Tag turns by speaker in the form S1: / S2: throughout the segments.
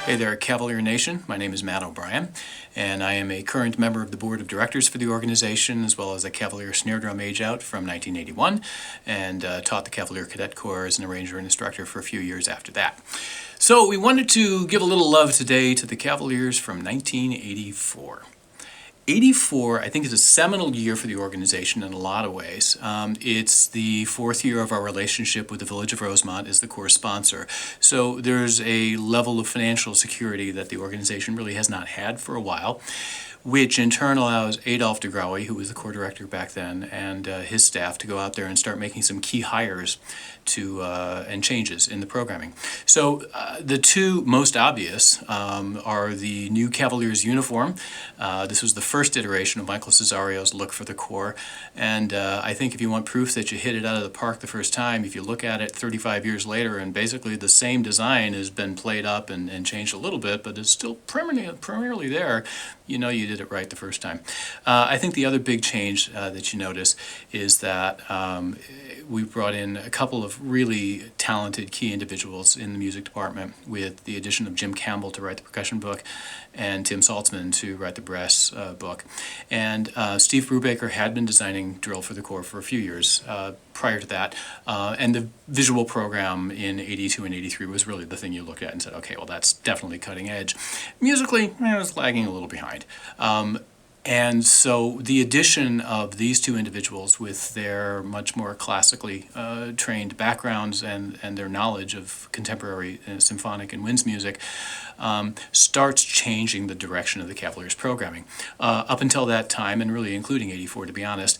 S1: Hey there, Cavalier Nation. My name is Matt O'Brien, and I am a current member of the board of directors for the organization, as well as a Cavalier snare drum age-out from 1981, and taught the Cavalier Cadet Corps as an arranger and instructor for a few years after that. So we wanted to give a little love today to the Cavaliers from 1984. 84, I think, is a seminal year for the organization in a lot of ways. It's the fourth year of our relationship with the Village of Rosemont as the core sponsor. So there's a level of financial security that the organization really has not had for a while, which in turn allows Adolph DeGraue, who was the core director back then, and his staff to go out there and start making some key hires and changes in the programming. So the two most obvious are the new Cavaliers uniform. This was the first iteration of Michael Cesario's look for the Corps, and I think if you want proof that you hit it out of the park the first time, if you look at it 35 years later and basically the same design has been played up and changed a little bit, but it's still primarily there, you know you did it right the first time. I think the other big change that you notice is that we brought in a couple of really talented key individuals in the music department, with the addition of Jim Campbell to write the percussion book and Tim Saltzman to write the brass book. And Steve Brubaker had been designing drill for the Corps for a few years prior to that, and the visual program in 82 and 83 was really the thing you looked at and said, okay, well, that's definitely cutting edge. Musically, it was lagging a little behind. And so the addition of these two individuals with their much more classically trained backgrounds and their knowledge of contemporary symphonic and winds music starts changing the direction of the Cavaliers programming. Up until that time, and really including 84 to be honest,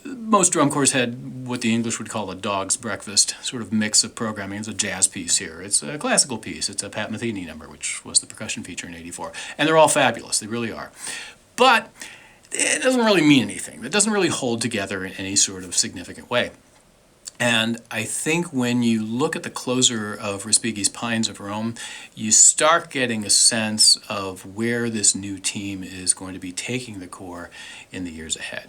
S1: most drum corps had what the English would call a dog's breakfast sort of mix of programming. It's a jazz piece here, it's a classical piece, it's a Pat Metheny number, which was the percussion feature in 84. And they're all fabulous, they really are. But it doesn't really mean anything. It doesn't really hold together in any sort of significant way. And I think when you look at the closer of Respighi's Pines of Rome, you start getting a sense of where this new team is going to be taking the Corps in the years ahead.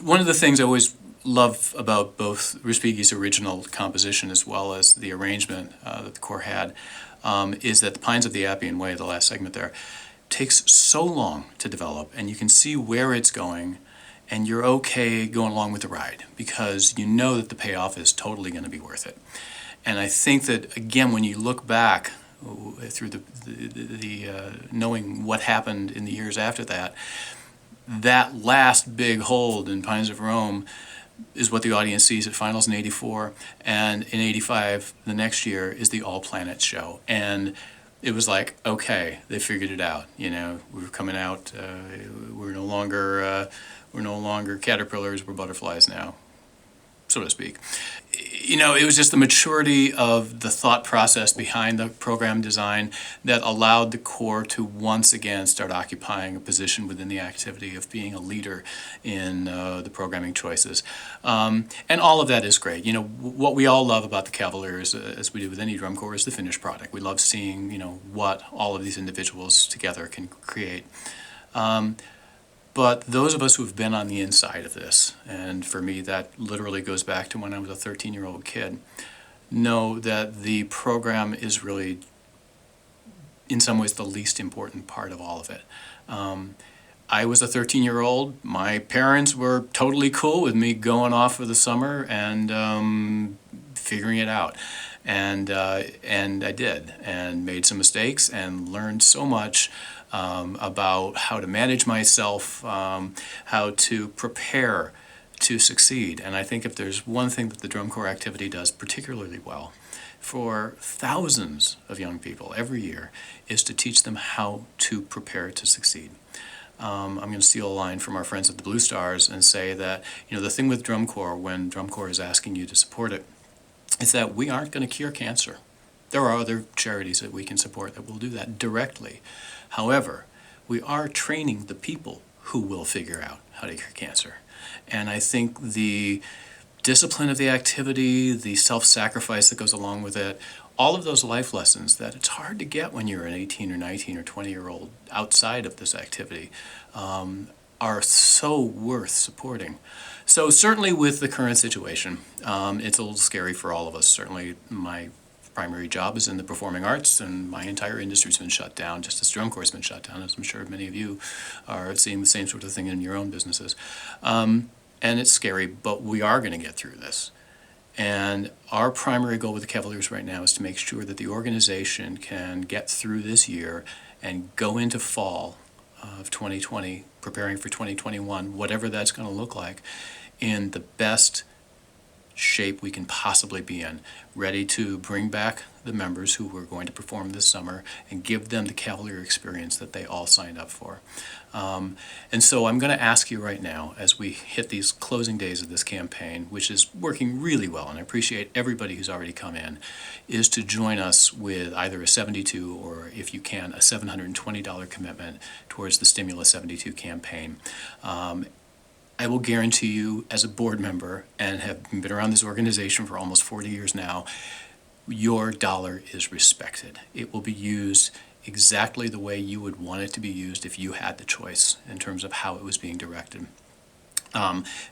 S1: One of the things I always love about both Respighi's original composition as well as the arrangement that the Corps had is that the Pines of the Appian Way, the last segment there, takes so long to develop, and you can see where it's going, and you're okay going along with the ride because you know that the payoff is totally going to be worth it. And I think that, again, when you look back through the knowing what happened in the years after that, that last big hold in Pines of Rome is what the audience sees at finals in 84, and in 85, the next year, is the All Planets show. And it was like, okay, they figured it out. You know, we were coming out. We're no longer caterpillars. We're butterflies now, so to speak. it was just the maturity of the thought process behind the program design that allowed the Corps to once again start occupying a position within the activity of being a leader in the programming choices. And all of that is great. What we all love about the Cavaliers, as we do with any drum corps, is the finished product. We love seeing, what all of these individuals together can create. But those of us who have been on the inside of this, and for me that literally goes back to when I was a 13-year-old kid, know that the program is really, in some ways, the least important part of all of it. I was a 13-year-old. My parents were totally cool with me going off for the summer and figuring it out. And I did, and made some mistakes and learned so much about how to manage myself, how to prepare to succeed. And I think if there's one thing that the drum corps activity does particularly well for thousands of young people every year is to teach them how to prepare to succeed. I'm going to steal a line from our friends at the Blue Stars and say that, the thing with drum corps, when drum corps is asking you to support it, is that we aren't going to cure cancer. There are other charities that we can support that will do that directly. However, we are training the people who will figure out how to cure cancer. And I think the discipline of the activity, the self-sacrifice that goes along with it, all of those life lessons that it's hard to get when you're an 18 or 19 or 20-year-old outside of this activity, are so worth supporting. So certainly with the current situation, it's a little scary for all of us. Certainly my primary job is in the performing arts, and my entire industry's been shut down, just as drum corps has been shut down, as I'm sure many of you are seeing the same sort of thing in your own businesses. And it's scary, but we are going to get through this. And our primary goal with the Cavaliers right now is to make sure that the organization can get through this year and go into fall of 2020, preparing for 2021, whatever that's going to look like, in the best shape we can possibly be in, ready to bring back the members who were going to perform this summer and give them the Cavalier experience that they all signed up for. And so I'm going to ask you right now, as we hit these closing days of this campaign, which is working really well, and I appreciate everybody who's already come in, is to join us with either a 72 or, if you can, a $720 commitment towards the Stimulus-72 campaign. I will guarantee you, as a board member and have been around this organization for almost 40 years now, your dollar is respected. It will be used exactly the way you would want it to be used if you had the choice in terms of how it was being directed.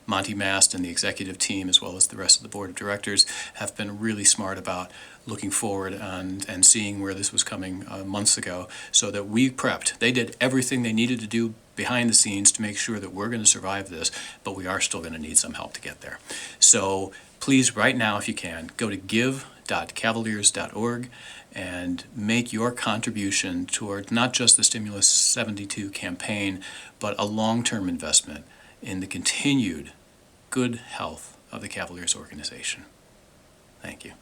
S1: Monty Mast and the executive team, as well as the rest of the board of directors, have been really smart about looking forward and seeing where this was coming months ago, so that we prepped. They did everything they needed to do behind the scenes to make sure that we're going to survive this, but we are still going to need some help to get there. So please, right now, if you can, go to give.cavaliers.org and make your contribution toward not just the Stimulus-72 campaign, but a long-term investment in the continued good health of the Cavaliers organization. Thank you.